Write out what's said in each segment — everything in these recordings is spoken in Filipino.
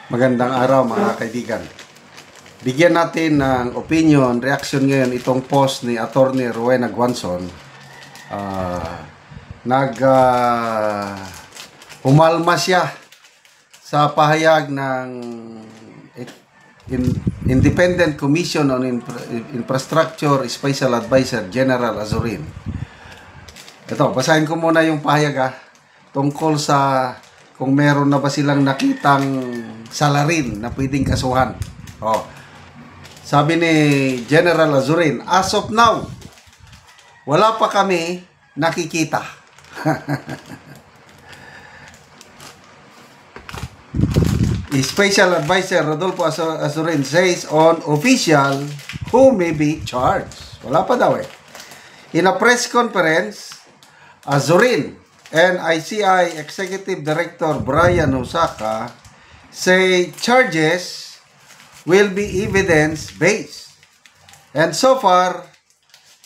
Magandang araw mga kaibigan. Bigyan natin ng opinion, reaction ngayon itong post ni Attorney Rowena Guanzon. Humalma siya sa pahayag ng Independent Commission on Infrastructure Special Advisor General Azurin. Ito, basahin ko muna yung pahayag tungkol sa kung meron na ba silang nakitang salarin na pwedeng kasuhan. Sabi ni General Azurin, as of now, wala pa kami nakikita. Special Advisor Rodolfo Azurin says on official who may be charged. Wala pa daw eh. In a press conference, Azurin and ICI Executive Director Brian Osaka say charges will be evidence-based. And so far,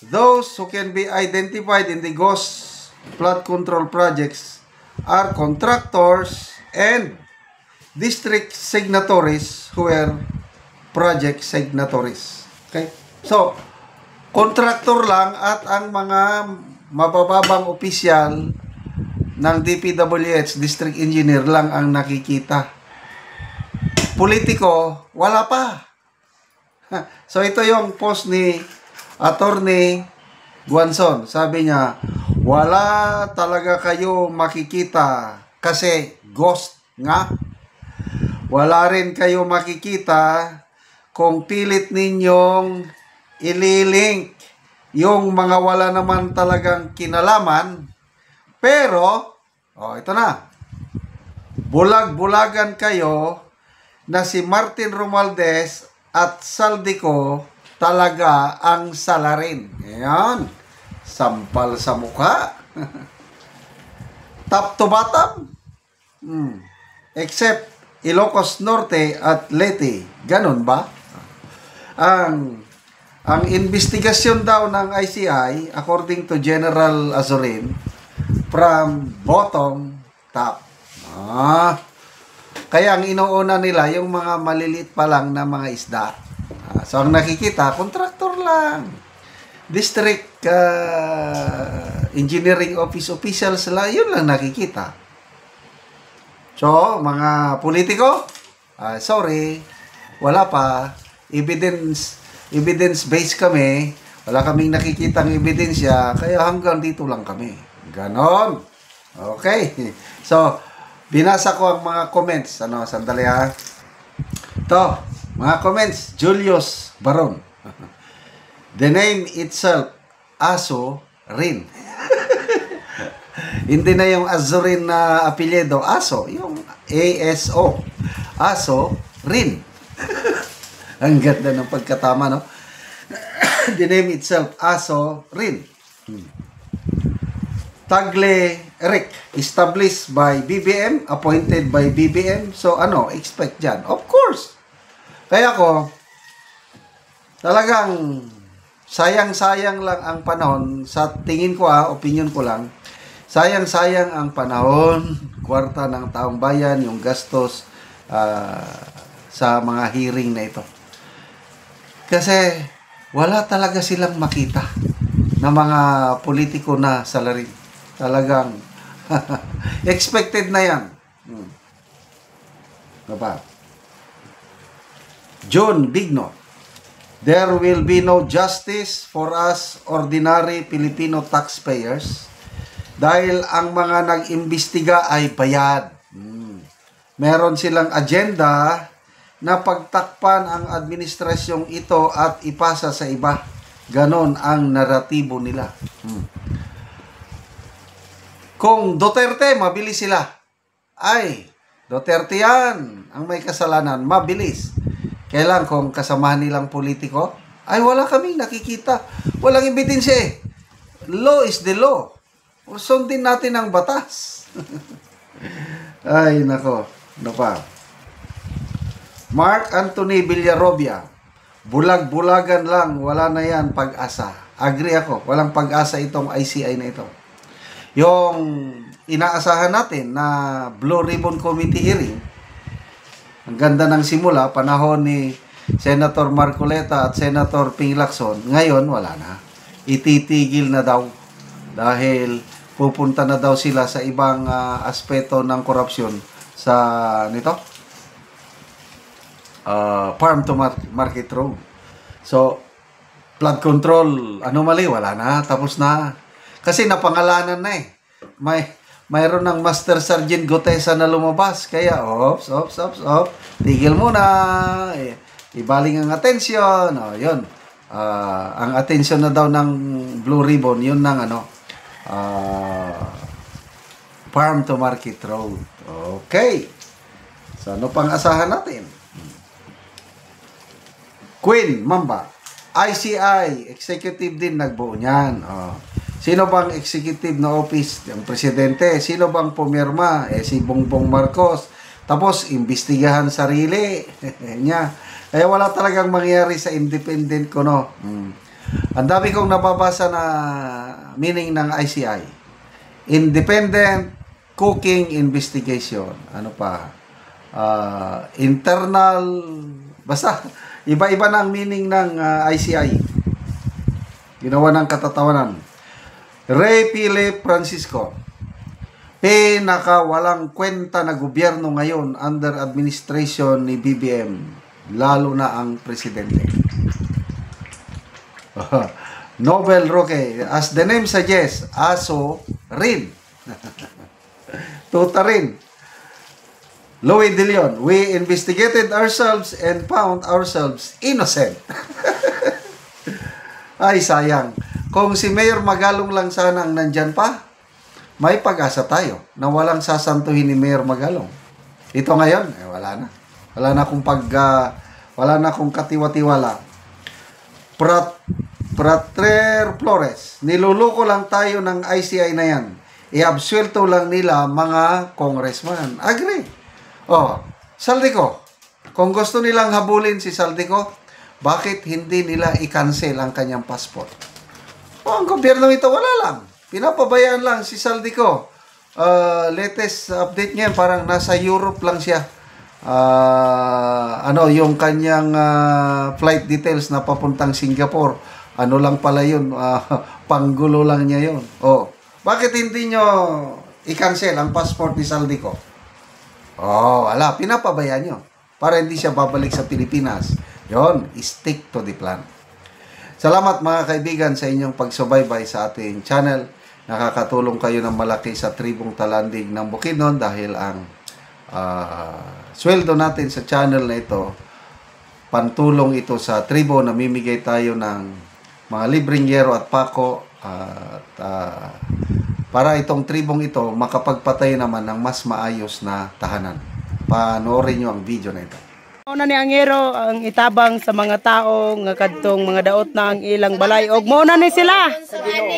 those who can be identified in the ghost flood control projects are contractors and district signatories who were project signatories. Okay? So, contractor lang at ang mga mabababang opisyal ng DPWH, District Engineer lang ang nakikita. Politiko, wala pa. So ito yung post ni Attorney Guanzon. Sabi niya, wala talaga kayo makikita kasi ghost nga. Wala rin kayo makikita kung pilit ninyong ililink yung mga wala naman talagang kinalaman. Pero, ito na. Bulag-bulagan kayo na si Martin Romualdez at Saldico talaga ang salarin. Ayan. Sampal sa mukha. Top to bottom. Except Ilocos Norte at Leyte. Ganon ba? Ang investigasyon daw ng ICI, according to General Azurin, from bottom top. Kaya ang inuuna nila yung mga maliliit pa lang na mga isda. So ang nakikita, contractor lang. District engineering office officials lang, yun lang nakikita. So, mga politiko, sorry, wala pa. Evidence-based kami. Wala kaming nakikitang ebidensya, kaya hanggang dito lang kami. Ganon. Okay. So, binasa ko ang mga comments. Sandali ha. Ito, mga comments. Julius Baron. The name itself, Aso Rin. Hindi na yung Azurin na apelyido. Aso. Yung ASO. Aso Rin. Ang ganda ng pagkatama, no? The name itself, Aso Rin. Tagle Eric, established by BBM, appointed by BBM. So, expect dyan? Of course. Kaya ko, talagang sayang-sayang lang ang panahon. Sa tingin ko, opinion ko lang, sayang-sayang ang panahon, kwarta ng taong bayan, yung gastos sa mga hearing na ito. Kasi, wala talaga silang makita na mga politiko na salarin. Talagang expected na yan. John Bigno, there will be no justice for us ordinary Filipino taxpayers dahil ang mga nag-imbestiga ay bayad. Meron silang agenda na pagtakpan ang administrasyong ito at ipasa sa iba. Ganon ang naratibo nila. Kung Duterte, mabilis sila. Ay, Duterte yan ang may kasalanan. Mabilis. Kailan kung kasamahan nilang politiko? Ay, wala kaming nakikita. Walang ebidensya eh. Law is the law. Sundin natin ang batas. Ay, nako. Ano pa? Mark Anthony Villarrobia. Bulag-bulagan lang. Wala na yan pag-asa. Agree ako. Walang pag-asa itong ICI na ito. Yung inaasahan natin na Blue Ribbon Committee hearing, Ang ganda ng simula, panahon ni Senator Marcoleta at Senator Ping Lacson. Ngayon, wala na. Ititigil na daw dahil pupunta na daw sila sa ibang aspeto ng korupsyon sa farm to market road. So, flood control, anomaly, wala na, tapos na. Kasi napangalanan na eh. Mayroon ng Master Sergeant Gotesa na lumabas. Kaya, ops. Tigil muna. Ibaling ang atensyon. Yun. Ang atensyon na daw ng Blue Ribbon, yun ng farm to market road. Okay. So, ano pang asahan natin? Queen Mamba. ICI, executive din nagbuo niyan. Sino bang executive na office? Ang presidente. Sino bang pumirma? Si Bongbong Marcos. Tapos, imbestigahan sarili. Niya. Kaya wala talagang mangyari sa independent ko, no? Ang dami kong nababasa na meaning ng ICI. Independent Cooking Investigation. Ano pa? Internal... Basta, iba-iba na ang meaning ng ICI. Ginawa ng katatawanan. Ray Philip Francisco, pinakawalang kwenta na gobyerno ngayon under administration ni BBM, lalo na ang presidente. Nobel Roque, as the name suggests, aso rin. Tuta rin. Louis De Leon, we investigated ourselves and found ourselves innocent. Ay, sayang. Kung si Mayor Magalong lang sana ang nandyan pa, may pag-asa tayo na walang sasantuhin ni Mayor Magalong. Ito ngayon, wala na. Wala na akong katiwa-tiwala. Prater Flores, niluluko lang tayo ng ICI na yan. I-absuelto lang nila mga congressman. Agree. Saldico, kung gusto nilang habulin si Saldico, bakit hindi nila i-cancel ang kanyang passport? Ang gobyerno ito, wala lang. Pinapabayaan lang si Saldico. Latest update niya, parang nasa Europe lang siya. Yung kanyang flight details na papuntang Singapore. Ano lang pala yun, panggulo lang niya yun. Bakit hindi nyo i-cancel ang passport ni Saldico? Wala. Pinapabayaan nyo. Para hindi siya babalik sa Pilipinas. Yon, stick to the plan. Salamat mga kaibigan sa inyong pagsubaybay sa ating channel. Nakakatulong kayo ng malaki sa tribong talandig ng Bukidnon dahil ang sweldo natin sa channel na ito, pantulong ito sa tribo. Namimigay tayo ng mga libreng yero at pako para itong tribong ito makapagpatay naman ng mas maayos na tahanan. Panoorin nyo ang video na ito. Mao na ni Angero ang itabang sa mga tao nga kadtong mga daot na ang ilang balay og mao na ni sila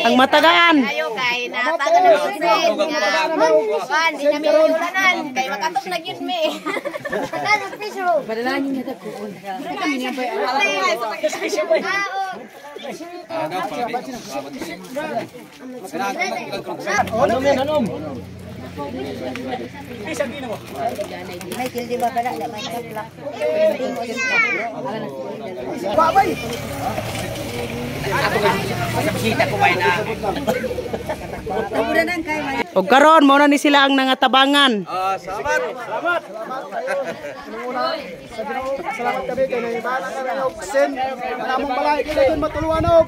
ang matagaan. Ayo kay natagan na sa friend. Kan di na mi ulanan kay makatok na gyud mi. Ano piso? Badalanin niya ta kuon. Kami ni bay. Ano men anom? May kildi ba kada na may katlak. Babay. Og karon mao na ni sila ang nangatabangan. Salamat. Salamat kami kay naibala ka na og sen. Namong balay kay doon matuluan og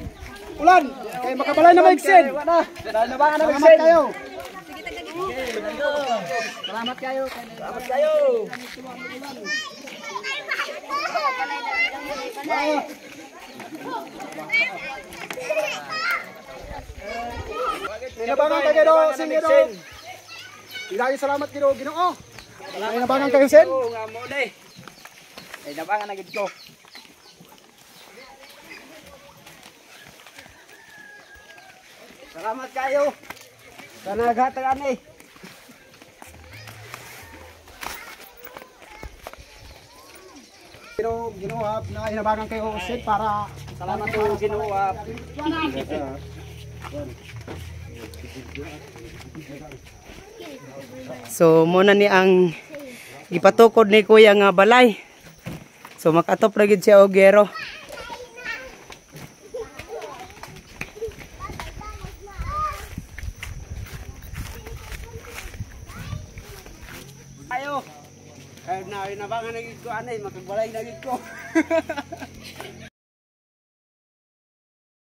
ulan. Kay makabalay na maigsen. Nabangan na maigsen kayo. Salamat kayo. Salamat kayo. Nabangan kayo do, sen do. Ilahi salamat kayo Ginoo. Nabangan kayo sen. Nga mo day. Ay nabangan na gid ko. Salamat kayo. Sana naghatag ani. Pero ginuhap na inabangan kayo Sid para salamat po ginuhap. So muna ni ang ipatukod ni kuya nga balay. So makatop na gid siya og gero. Ayo. Kaya na ba nga nagig ko anay makagbalay nagig ko.